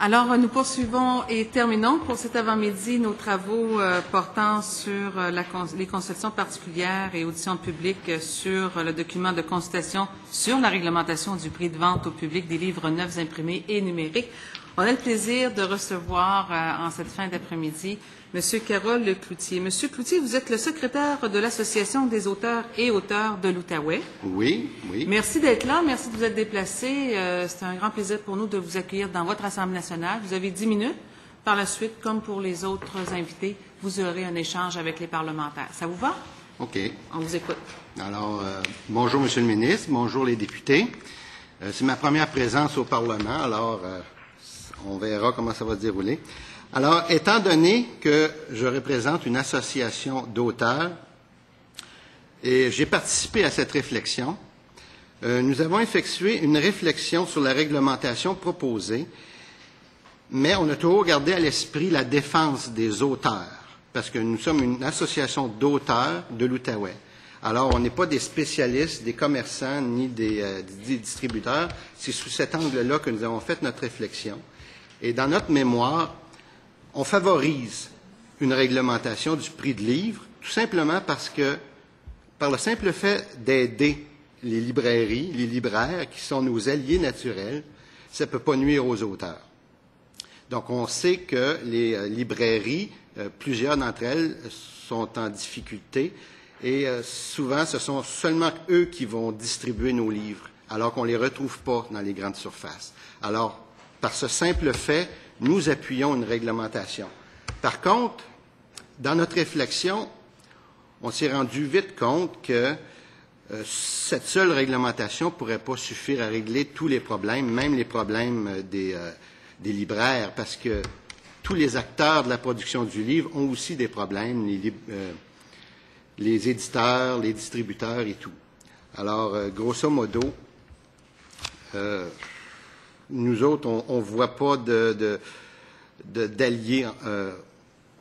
Alors, nous poursuivons et terminons pour cet avant-midi nos travaux portant sur les consultations particulières et auditions publiques sur le document de consultation sur la réglementation du prix de vente au public des livres neufs imprimés et numériques. On a le plaisir de recevoir en cette fin d'après-midi M. Carole Cloutier. M. Cloutier, vous êtes le secrétaire de l'Association des auteurs et auteurs de l'Outaouais. Oui, oui. Merci d'être là. Merci de vous être déplacé. C'est un grand plaisir pour nous de vous accueillir dans votre Assemblée nationale. Vous avez 10 minutes. Par la suite, comme pour les autres invités, vous aurez un échange avec les parlementaires. Ça vous va? OK. On vous écoute. Alors, bonjour, Monsieur le ministre. Bonjour, les députés. C'est ma première présence au Parlement, alors on verra comment ça va se dérouler. Alors, étant donné que je représente une association d'auteurs et j'ai participé à cette réflexion, nous avons effectué une réflexion sur la réglementation proposée, mais on a toujours gardé à l'esprit la défense des auteurs, parce que nous sommes une association d'auteurs de l'Outaouais. Alors, on n'est pas des spécialistes, des commerçants, ni des distributeurs. C'est sous cet angle-là que nous avons fait notre réflexion. Et dans notre mémoire, on favorise une réglementation du prix de livre, tout simplement parce que, par le simple fait d'aider les librairies, les libraires, qui sont nos alliés naturels, ça ne peut pas nuire aux auteurs. Donc, on sait que les librairies, plusieurs d'entre elles sont en difficulté et souvent, ce sont seulement eux qui vont distribuer nos livres, alors qu'on ne les retrouve pas dans les grandes surfaces. Alors, par ce simple fait, nous appuyons une réglementation. Par contre, dans notre réflexion, on s'est rendu vite compte que cette seule réglementation ne pourrait pas suffire à régler tous les problèmes, même les problèmes des libraires, parce que tous les acteurs de la production du livre ont aussi des problèmes, les éditeurs, les distributeurs et tout. Alors, grosso modo, nous autres, on ne voit pas d'alliés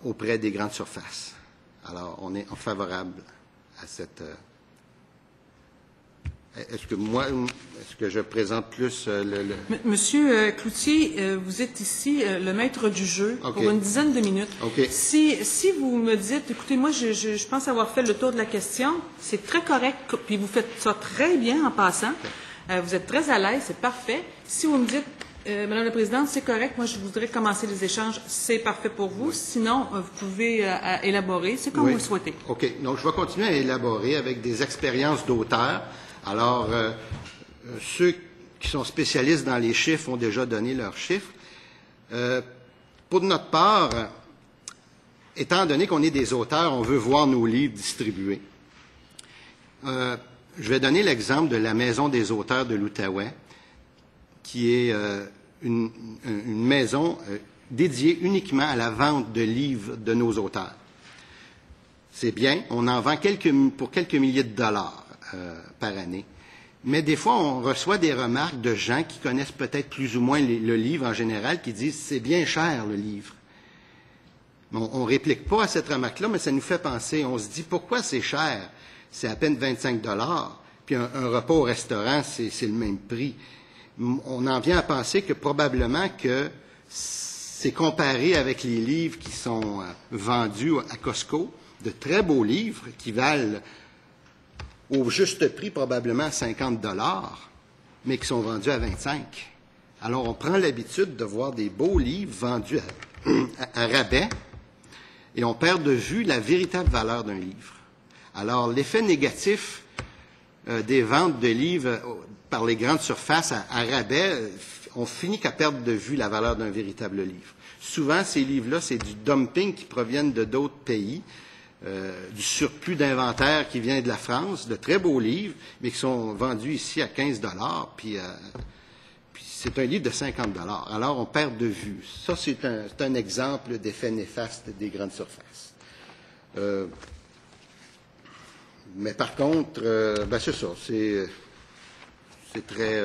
auprès des grandes surfaces. Alors, on est favorable à cette... Est-ce que je présente plus Monsieur Cloutier, vous êtes ici le maître du jeu pour une dizaine de minutes. Okay. Si vous me dites, écoutez, moi, je pense avoir fait le tour de la question, c'est très correct, puis vous faites ça très bien en passant. Okay. Vous êtes très à l'aise, c'est parfait. Si vous me dites, Madame la Présidente, c'est correct, moi, je voudrais commencer les échanges, c'est parfait pour vous. Oui. Sinon, vous pouvez élaborer, c'est comme vous le souhaitez. OK. Donc, je vais continuer à élaborer avec des expériences d'auteurs. Alors, ceux qui sont spécialistes dans les chiffres ont déjà donné leurs chiffres. Pour notre part, étant donné qu'on est des auteurs, on veut voir nos livres distribués. Je vais donner l'exemple de la Maison des auteurs de l'Outaouais, qui est une maison dédiée uniquement à la vente de livres de nos auteurs. C'est bien, on en vend pour quelques milliers de dollars par année. Mais des fois, on reçoit des remarques de gens qui connaissent peut-être plus ou moins le livre en général, qui disent « c'est bien cher, le livre ». On ne réplique pas à cette remarque-là, mais ça nous fait penser. On se dit « pourquoi c'est cher? C'est à peine 25 $, puis un repas au restaurant, c'est le même prix ». On en vient à penser que probablement que c'est comparé avec les livres qui sont vendus à Costco, de très beaux livres qui valent au juste prix probablement 50 $, mais qui sont vendus à 25 $. Alors, on prend l'habitude de voir des beaux livres vendus à rabais et on perd de vue la véritable valeur d'un livre. Alors, l'effet négatif des ventes de livres par les grandes surfaces à rabais, on finit qu'à perdre de vue la valeur d'un véritable livre. Souvent, ces livres-là, c'est du dumping qui proviennent de d'autres pays, du surplus d'inventaire qui vient de la France, de très beaux livres, mais qui sont vendus ici à 15 $, puis c'est un livre de 50 $. Alors, on perd de vue. Ça, c'est un exemple d'effet néfaste des grandes surfaces. Mais par contre, c'est ça, c'est très...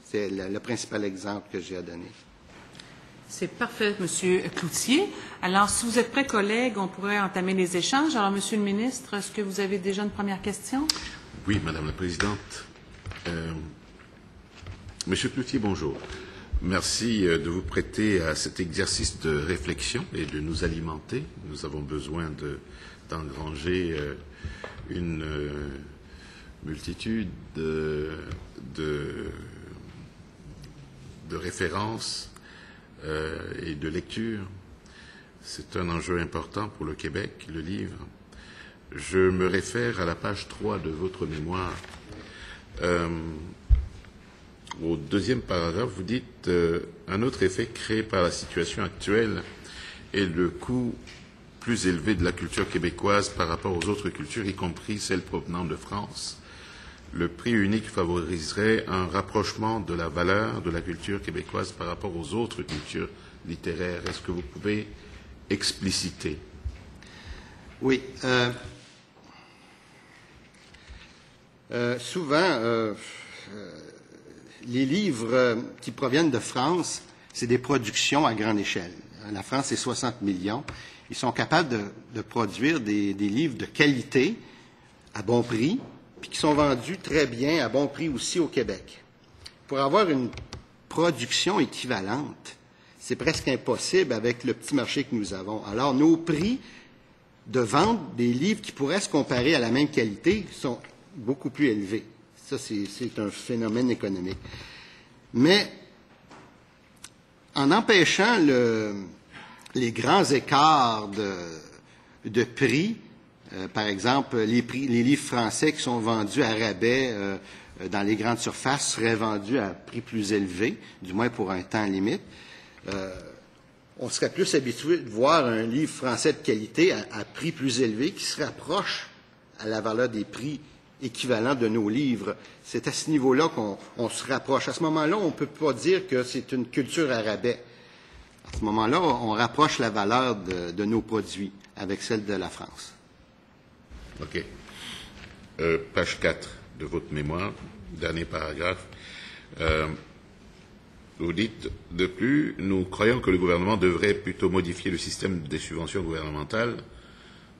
c'est le principal exemple que j'ai à donner. C'est parfait, Monsieur Cloutier. Alors, si vous êtes prêts, collègues, on pourrait entamer les échanges. Alors, Monsieur le ministre, est-ce que vous avez déjà une première question? Oui, Madame la Présidente. Monsieur Cloutier, bonjour. Merci de vous prêter à cet exercice de réflexion et de nous alimenter. Nous avons besoin d'engranger une multitude de références et de lectures. C'est un enjeu important pour le Québec, le livre. Je me réfère à la page 3 de votre mémoire. Au deuxième paragraphe, vous dites un autre effet créé par la situation actuelle est le coût plus élevé de la culture québécoise par rapport aux autres cultures, y compris celles provenant de France. Le prix unique favoriserait un rapprochement de la valeur de la culture québécoise par rapport aux autres cultures littéraires. Est-ce que vous pouvez expliciter? Oui. Souvent, les livres qui proviennent de France, c'est des productions à grande échelle. La France, c'est 60 millions. Ils sont capables de produire des livres de qualité à bon prix, puis qui sont vendus très bien à bon prix aussi au Québec. Pour avoir une production équivalente, c'est presque impossible avec le petit marché que nous avons. Alors, nos prix de vente des livres qui pourraient se comparer à la même qualité sont beaucoup plus élevés. Ça, c'est un phénomène économique. Mais en empêchant les grands écarts de prix, par exemple, les livres français qui sont vendus à rabais dans les grandes surfaces seraient vendus à prix plus élevé, du moins pour un temps limite. On serait plus habitué de voir un livre français de qualité à prix plus élevé qui se rapproche à la valeur des prix équivalents de nos livres. C'est à ce niveau-là qu'on se rapproche. À ce moment-là, on ne peut pas dire que c'est une culture à rabais. À ce moment-là, on rapproche la valeur de nos produits avec celle de la France. OK. Page 4 de votre mémoire, dernier paragraphe. Vous dites, de plus, nous croyons que le gouvernement devrait plutôt modifier le système des subventions gouvernementales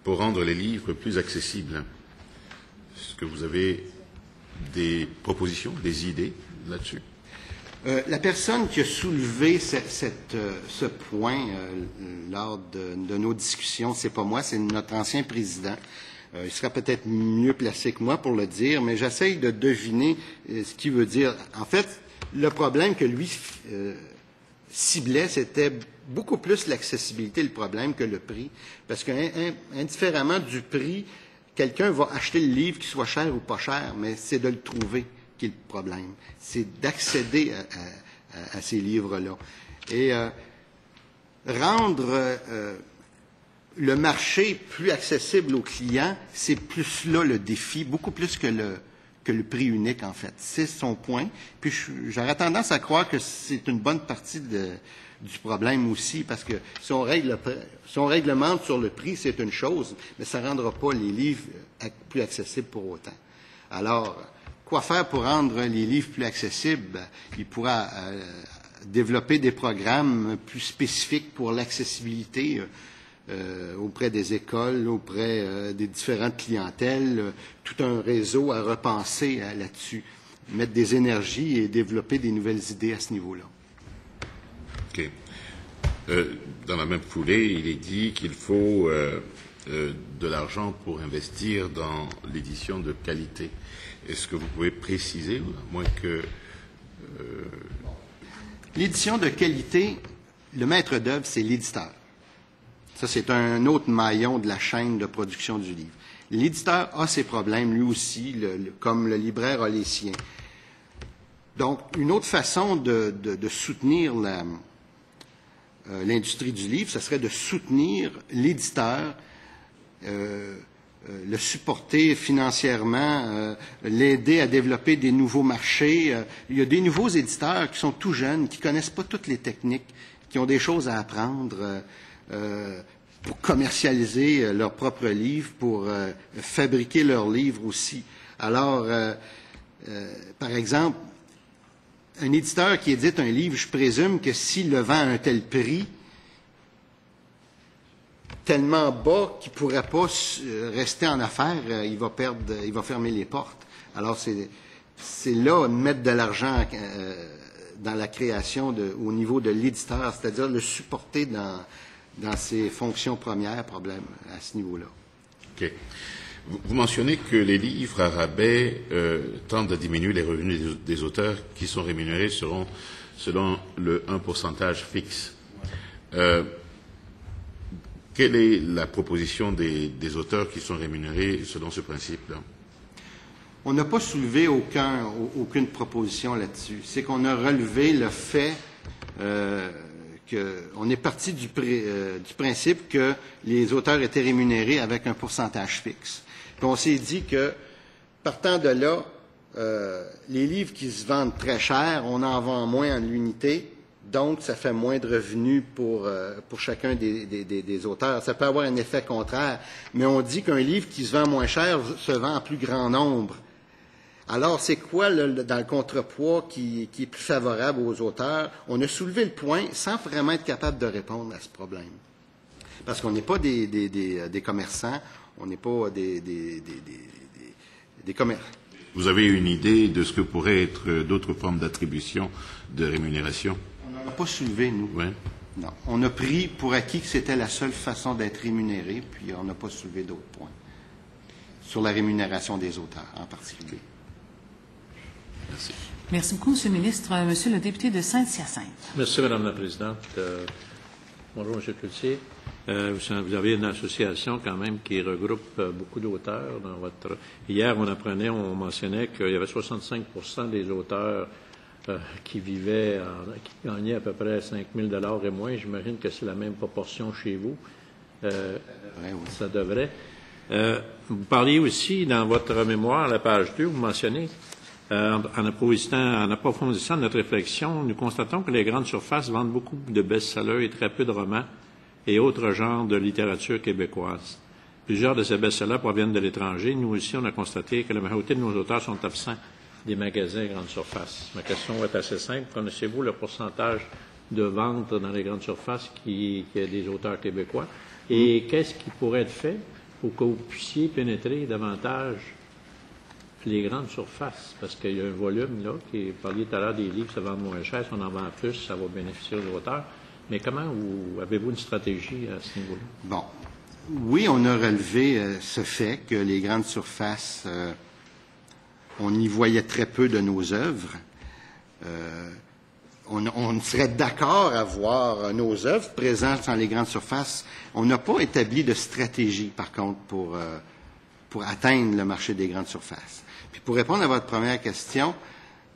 pour rendre les livres plus accessibles. Est-ce que vous avez des propositions, des idées là-dessus? La personne qui a soulevé ce point lors de nos discussions, c'est pas moi, c'est notre ancien président. Il sera peut-être mieux placé que moi pour le dire, mais j'essaye de deviner ce qu'il veut dire. En fait, le problème que lui ciblait, c'était beaucoup plus l'accessibilité, le problème, que le prix. Parce qu'indifféremment du prix, quelqu'un va acheter le livre, qu'il soit cher ou pas cher, mais c'est de le trouver qui est le problème. C'est d'accéder à ces livres-là. Et rendre le marché plus accessible aux clients, c'est plus là le défi, beaucoup plus que le prix unique, en fait. C'est son point. Puis j'aurais tendance à croire que c'est une bonne partie du problème aussi, parce que si on réglemente sur le prix, c'est une chose, mais ça ne rendra pas les livres plus accessibles pour autant. Alors, quoi faire pour rendre les livres plus accessibles? Il pourra développer des programmes plus spécifiques pour l'accessibilité auprès des écoles, auprès des différentes clientèles, tout un réseau à repenser là-dessus, mettre des énergies et développer des nouvelles idées à ce niveau-là. OK. Dans la même foulée, il est dit qu'il faut de l'argent pour investir dans l'édition de qualité. Est-ce que vous pouvez préciser, à moins que... L'édition de qualité, le maître d'œuvre, c'est l'éditeur. Ça, c'est un autre maillon de la chaîne de production du livre. L'éditeur a ses problèmes, lui aussi, comme le libraire a les siens. Donc, une autre façon de soutenir l'industrie du livre, ce serait de soutenir l'éditeur, le supporter financièrement, l'aider à développer des nouveaux marchés. Il y a des nouveaux éditeurs qui sont tout jeunes, qui ne connaissent pas toutes les techniques, qui ont des choses à apprendre pour commercialiser leurs propres livres, pour fabriquer leurs livres aussi. Alors, par exemple, un éditeur qui édite un livre, je présume que s'il le vend à un tel prix, tellement bas qu'il ne pourrait pas rester en affaires, il va fermer les portes. Alors, c'est là de mettre de l'argent dans la création au niveau de l'éditeur, c'est-à-dire le supporter dans ses fonctions premières, problème à ce niveau-là. OK. Vous mentionnez que les livres à rabais tendent à diminuer les revenus des auteurs qui sont rémunérés selon un pourcentage fixe. Quelle est la proposition des auteurs qui sont rémunérés selon ce principe-là? On n'a pas soulevé aucune proposition là-dessus. C'est qu'on a relevé le fait qu'on est parti du principe que les auteurs étaient rémunérés avec un pourcentage fixe. Puis on s'est dit que, partant de là, les livres qui se vendent très cher, on en vend moins en unité, donc ça fait moins de revenus pour chacun des auteurs. Ça peut avoir un effet contraire, mais on dit qu'un livre qui se vend moins cher se vend en plus grand nombre. Alors, c'est quoi, dans le contrepoids qui est plus favorable aux auteurs? On a soulevé le point sans vraiment être capable de répondre à ce problème. Parce qu'on n'est pas des commerçants, on n'est pas des commerçants. Vous avez une idée de ce que pourraient être d'autres formes d'attribution de rémunération? On n'en a pas soulevé, nous. Ouais. Non. On a pris pour acquis que c'était la seule façon d'être rémunéré, puis on n'a pas soulevé d'autres points sur la rémunération des auteurs en particulier. Merci. Merci beaucoup, M. le ministre. Monsieur le député de Saint-Hyacinthe. Merci, Mme la Présidente. Bonjour, M. Cloutier. Vous avez une association quand même qui regroupe beaucoup d'auteurs. Hier, on mentionnait qu'il y avait 65 des auteurs qui vivaient, qui gagnaient à peu près 5 000 $ et moins. J'imagine que c'est la même proportion chez vous. Ça devrait. Vous parliez aussi, dans votre mémoire, à la page 2, vous mentionnez, en approfondissant notre réflexion, nous constatons que les grandes surfaces vendent beaucoup de best-sellers et très peu de romans et autres genres de littérature québécoise. Plusieurs de ces best-sellers proviennent de l'étranger. Nous aussi, on a constaté que la majorité de nos auteurs sont absents des magasins grandes surfaces. Ma question est assez simple. Connaissez-vous le pourcentage de ventes dans les grandes surfaces qui est des auteurs québécois? Et qu'est-ce qui pourrait être fait pour que vous puissiez pénétrer davantage les grandes surfaces? Parce qu'il y a un volume, là, qui est parlé tout à l'heure des livres, ça vend moins cher. Si on en vend plus, ça va bénéficier aux auteurs. Mais comment avez-vous une stratégie à ce niveau-là? Bon. Oui, on a relevé ce fait que les grandes surfaces, on y voyait très peu de nos œuvres. On serait d'accord à voir nos œuvres présentes dans les grandes surfaces. On n'a pas établi de stratégie, par contre, pour atteindre le marché des grandes surfaces. Puis pour répondre à votre première question,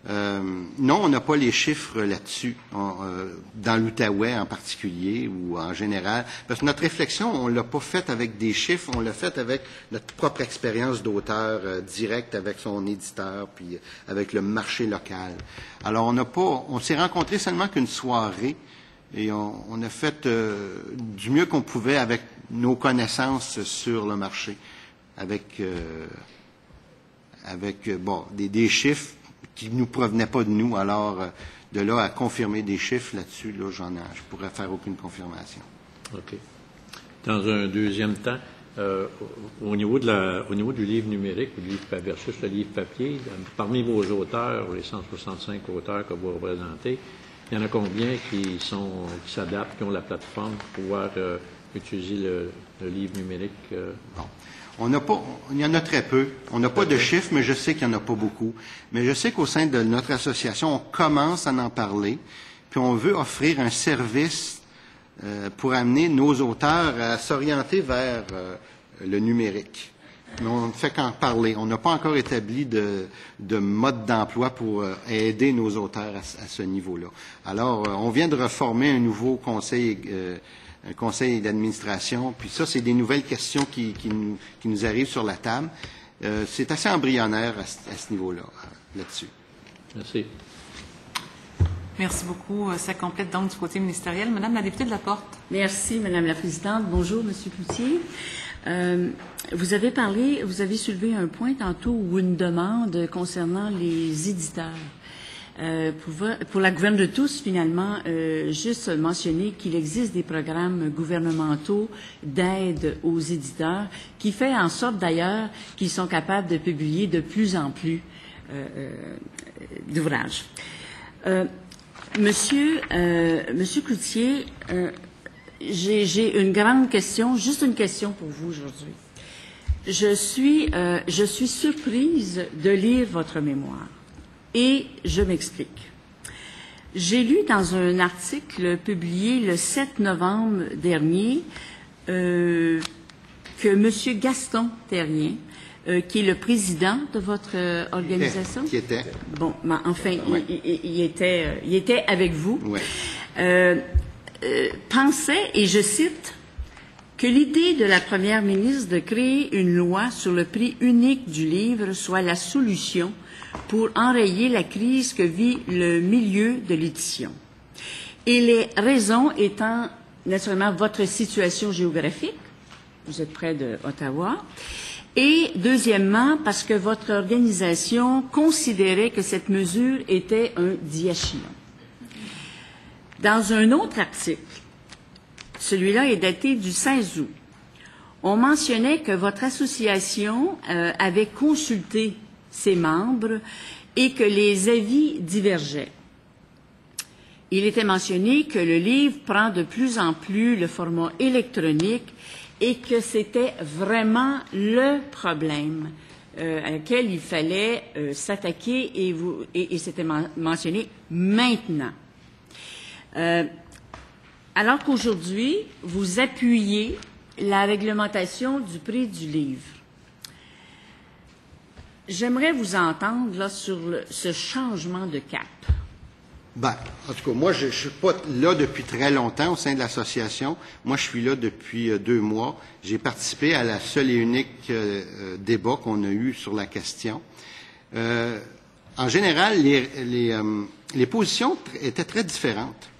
non, on n'a pas les chiffres là-dessus, dans l'Outaouais en particulier ou en général, parce que notre réflexion, on ne l'a pas faite avec des chiffres, on l'a faite avec notre propre expérience d'auteur direct avec son éditeur, puis avec le marché local. Alors, on s'est rencontrés seulement qu'une soirée et on a fait du mieux qu'on pouvait avec nos connaissances sur le marché, avec des chiffres qui ne nous provenaient pas de nous. Alors, de là à confirmer des chiffres là-dessus, là, je pourrais faire aucune confirmation. OK. Dans un deuxième temps, au niveau du livre numérique, du livre versus le livre papier, parmi vos auteurs, les 165 auteurs que vous représentez, il y en a combien qui s'adaptent, qui ont la plateforme pour pouvoir utiliser le livre numérique? Bon. Il y en a très peu. On n'a pas de chiffres, mais je sais qu'il n'y en a pas beaucoup. Mais je sais qu'au sein de notre association, on commence à en parler, puis on veut offrir un service pour amener nos auteurs à s'orienter vers le numérique. Mais on ne fait qu'en parler. On n'a pas encore établi de mode d'emploi pour aider nos auteurs à ce niveau-là. Alors, on vient de reformer un nouveau conseil un conseil d'administration. Puis ça, c'est des nouvelles questions qui nous arrivent sur la table. C'est assez embryonnaire à ce niveau-là, là-dessus. Merci. Merci beaucoup. Ça complète donc du côté ministériel. Madame la députée de la Porte. Merci, Madame la Présidente. Bonjour, Monsieur Cloutier. Vous avez soulevé un point tantôt ou une demande concernant les éditeurs. Pour la gouverne de tous, finalement, juste mentionner qu'il existe des programmes gouvernementaux d'aide aux éditeurs qui fait en sorte d'ailleurs qu'ils sont capables de publier de plus en plus d'ouvrages. Monsieur Cloutier, j'ai une grande question, juste une question pour vous aujourd'hui. Je suis surprise de lire votre mémoire et je m'explique. J'ai lu dans un article publié le 7 novembre dernier que M. Gaston Terrien, qui est le président de votre organisation. Qui était. Bon, enfin, ouais. il était avec vous. Ouais. Pensait, et je cite, que l'idée de la première ministre de créer une loi sur le prix unique du livre soit la solution pour enrayer la crise que vit le milieu de l'édition. Et les raisons étant, naturellement, votre situation géographique, vous êtes près de Ottawa, et deuxièmement, parce que votre organisation considérait que cette mesure était un diachylon. Dans un autre article, celui-là est daté du 16 août, on mentionnait que votre association avait consulté ses membres et que les avis divergeaient. Il était mentionné que le livre prend de plus en plus le format électronique et que c'était vraiment le problème à laquelle il fallait s'attaquer et c'était mentionné maintenant. Alors qu'aujourd'hui, vous appuyez la réglementation du prix du livre. J'aimerais vous entendre là, sur ce changement de cap. Ben, en tout cas, moi, je ne suis pas là depuis très longtemps au sein de l'association. Moi, je suis là depuis 2 mois. J'ai participé à la seule et unique débat qu'on a eu sur la question. En général, les positions étaient très différentes.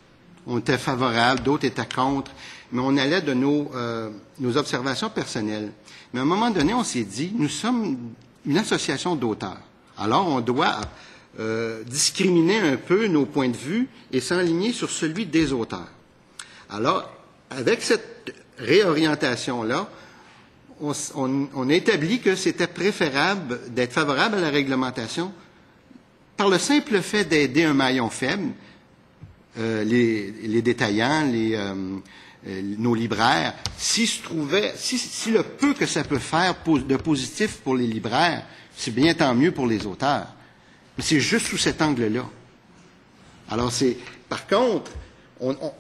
On était favorable, d'autres étaient contre, mais on allait de nos observations personnelles. Mais à un moment donné, on s'est dit, nous sommes une association d'auteurs. Alors, on doit discriminer un peu nos points de vue et s'enligner sur celui des auteurs. Alors, avec cette réorientation-là, on a établi que c'était préférable d'être favorable à la réglementation par le simple fait d'aider un maillon faible, les détaillants, nos libraires. Si le peu que ça peut faire de positif pour les libraires, c'est bien tant mieux pour les auteurs. Mais c'est juste sous cet angle-là. Alors, par contre,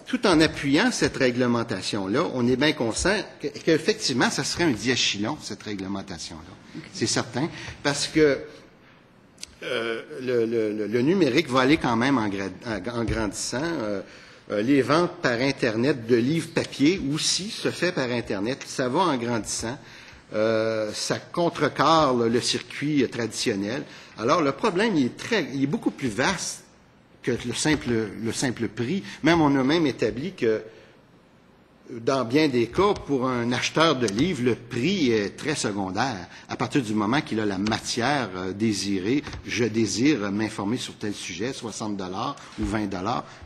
tout en appuyant cette réglementation-là, on est bien conscient qu'effectivement, ça serait un diachylon, cette réglementation-là. Okay. C'est certain, parce que le numérique va aller quand même en grandissant. Les ventes par Internet de livres papier aussi se fait par Internet. Ça va en grandissant. Ça contrecarre le circuit traditionnel. Alors, le problème, il est beaucoup plus vaste que le simple prix. Même, on a même établi que, dans bien des cas, pour un acheteur de livres, le prix est très secondaire. À partir du moment qu'il a la matière désirée, je désire m'informer sur tel sujet, 60 $ ou 20 $.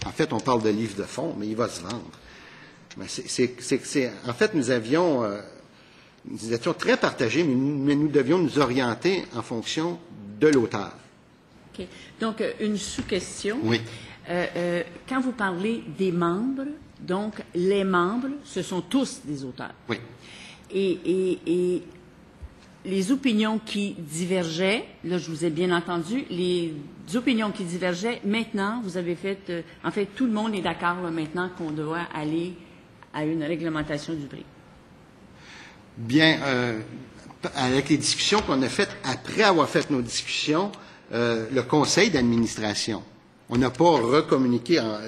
En fait, on parle de livre de fond, mais il va se vendre. Mais en fait, nous étions très partagés, mais nous devions nous orienter en fonction de l'auteur. OK. Donc, une sous-question. Oui. Quand vous parlez des membres, donc les membres, ce sont tous des auteurs. Oui. Et les opinions qui divergeaient, là, je vous ai bien entendu, les opinions qui divergeaient, maintenant, vous avez fait... en fait, tout le monde est d'accord là, maintenant qu'on doit aller à une réglementation du prix. Bien, avec les discussions qu'on a faites, après avoir fait nos discussions, le conseil d'administration, on n'a pas recommuniqué à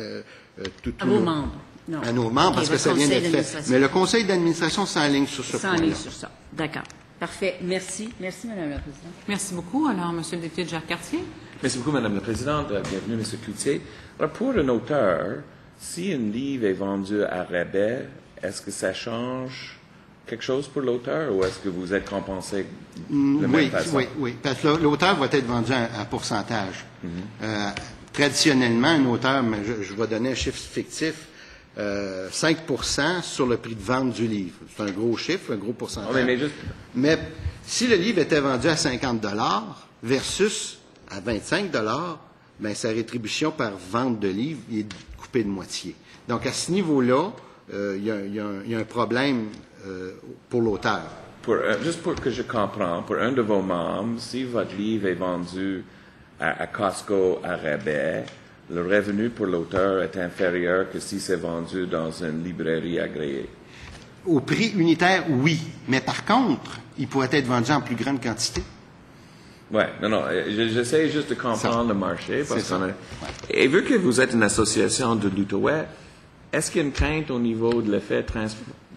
vos membres. Non. À nos membres, parce que ça vient d'être fait. Mais le conseil d'administration s'enligne sur ce point-là. S'enligne sur ça. D'accord. Parfait. Merci. Merci, Mme la Présidente. Merci beaucoup. Alors, M. le député de Jacques-Cartier. Merci beaucoup, Mme la Présidente. Bienvenue, M. Cloutier. Alors, pour un auteur, si un livre est vendu à rabais, est-ce que ça change quelque chose pour l'auteur ou est-ce que vous êtes compensé de même façon? Oui. Parce que l'auteur va être vendu à pourcentage. Traditionnellement, un auteur, je vais donner un chiffre fictif, 5% sur le prix de vente du livre. C'est un gros chiffre, un gros pourcentage. Mais si le livre était vendu à 50 $ versus à 25 $, ben, sa rétribution par vente de livres est coupée de moitié. Donc, à ce niveau-là, il y a un problème pour l'auteur. Juste pour que je comprenne, pour un de vos membres, si votre livre est vendu à Costco à rabais, le revenu pour l'auteur est inférieur que si c'est vendu dans une librairie agréée. Au prix unitaire, oui. Mais par contre, il pourrait être vendu en plus grande quantité. Oui, non, j'essaie juste de comprendre le marché. C'est ça. Et vu que vous êtes une association de l'Outaouais, est-ce qu'il y a une crainte au niveau de l'effet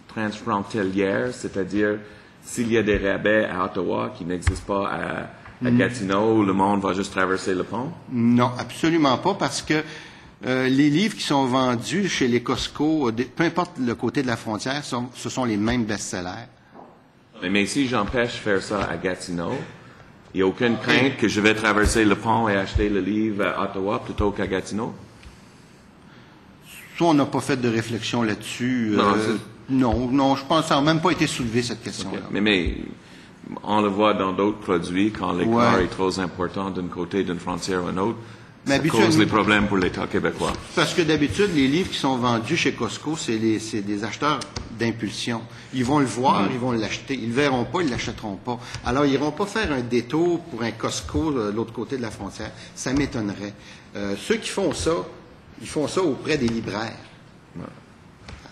transfrontalier, c'est-à-dire s'il y a des rabais à Ottawa qui n'existent pas à Gatineau, où le monde va juste traverser le pont? Non, absolument pas, parce que les livres qui sont vendus chez les Costco, peu importe le côté de la frontière, ce sont les mêmes best-sellers. Mais si j'empêche de faire ça à Gatineau, il n'y a aucune crainte que je vais traverser le pont et acheter le livre à Ottawa plutôt qu'à Gatineau? Soit on n'a pas fait de réflexion là-dessus. Non, je pense que ça n'a même pas été soulevé, cette question-là. Okay. Mais on le voit dans d'autres produits, quand l'écart est trop important d'un côté d'une frontière à une autre, ça cause des problèmes pour l'État québécois. Parce que d'habitude, les livres qui sont vendus chez Costco, c'est des acheteurs d'impulsion. Ils vont le voir, ils vont l'acheter. Ils le verront pas, ils l'achèteront pas. Alors, ils iront pas faire un détour pour un Costco de l'autre côté de la frontière. Ça m'étonnerait. Ceux qui font ça, ils font ça auprès des libraires. Ouais.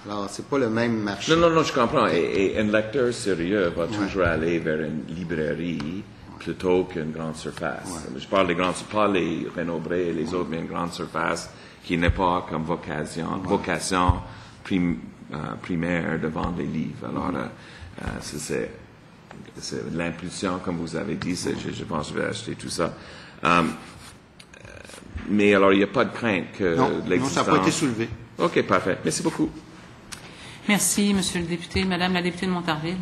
Alors, c'est pas le même marché. Non, je comprends. Et un lecteur sérieux va toujours aller vers une librairie plutôt qu'une grande surface. Ouais. Je parle des grandes surfaces, pas les Renaud-Bré et les autres, mais une grande surface qui n'est pas comme vocation primaire de vendre des livres. Alors, c'est l'impulsion, comme vous avez dit, je pense que je vais acheter tout ça. Mais alors, il n'y a pas de crainte que l'existence... Non, ça n'a pas été soulevé. OK, parfait. Merci beaucoup. Merci, Monsieur le député. Madame la députée de Montarville.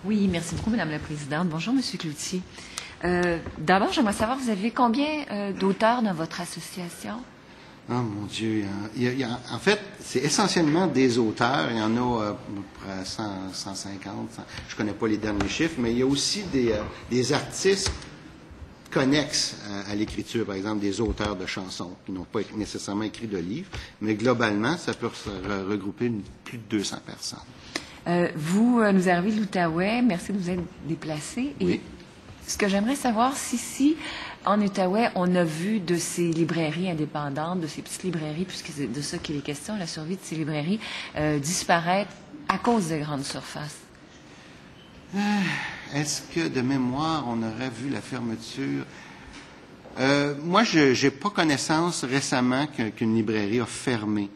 Oui, merci beaucoup, Madame la Présidente. Bonjour, Monsieur Cloutier. D'abord, j'aimerais savoir, vous avez combien d'auteurs dans votre association? Oh, mon Dieu. En fait, c'est essentiellement des auteurs. Il y en a près 150. Je ne connais pas les derniers chiffres, mais il y a aussi des artistes connexes à l'écriture, par exemple des auteurs de chansons qui n'ont pas nécessairement écrit de livres, mais globalement, ça peut regrouper plus de 200 personnes. Vous nous arrivez de l'Outaouais, merci de vous être déplacé. Et oui. Ce que j'aimerais savoir, si en Outaouais, on a vu de ces librairies indépendantes, de ces petites librairies, puisque c'est de ça qu'il est question, la survie de ces librairies, disparaître à cause des grandes surfaces. Est-ce que, de mémoire, on aurait vu la fermeture? Moi, je n'ai pas connaissance récemment qu'une librairie a fermé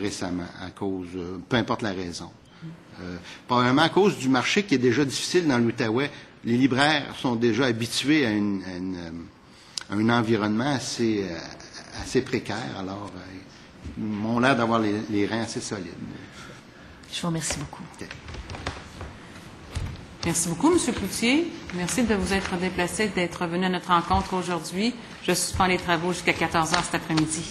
récemment à cause, peu importe la raison. Probablement à cause du marché qui est déjà difficile dans l'Outaouais. Les libraires sont déjà habitués à un environnement assez précaire, alors ils ont l'air d'avoir les reins assez solides. Je vous remercie beaucoup. Okay. Merci beaucoup, M. Cloutier. Merci de vous être déplacé, d'être venu à notre rencontre aujourd'hui. Je suspends les travaux jusqu'à 14h cet après-midi.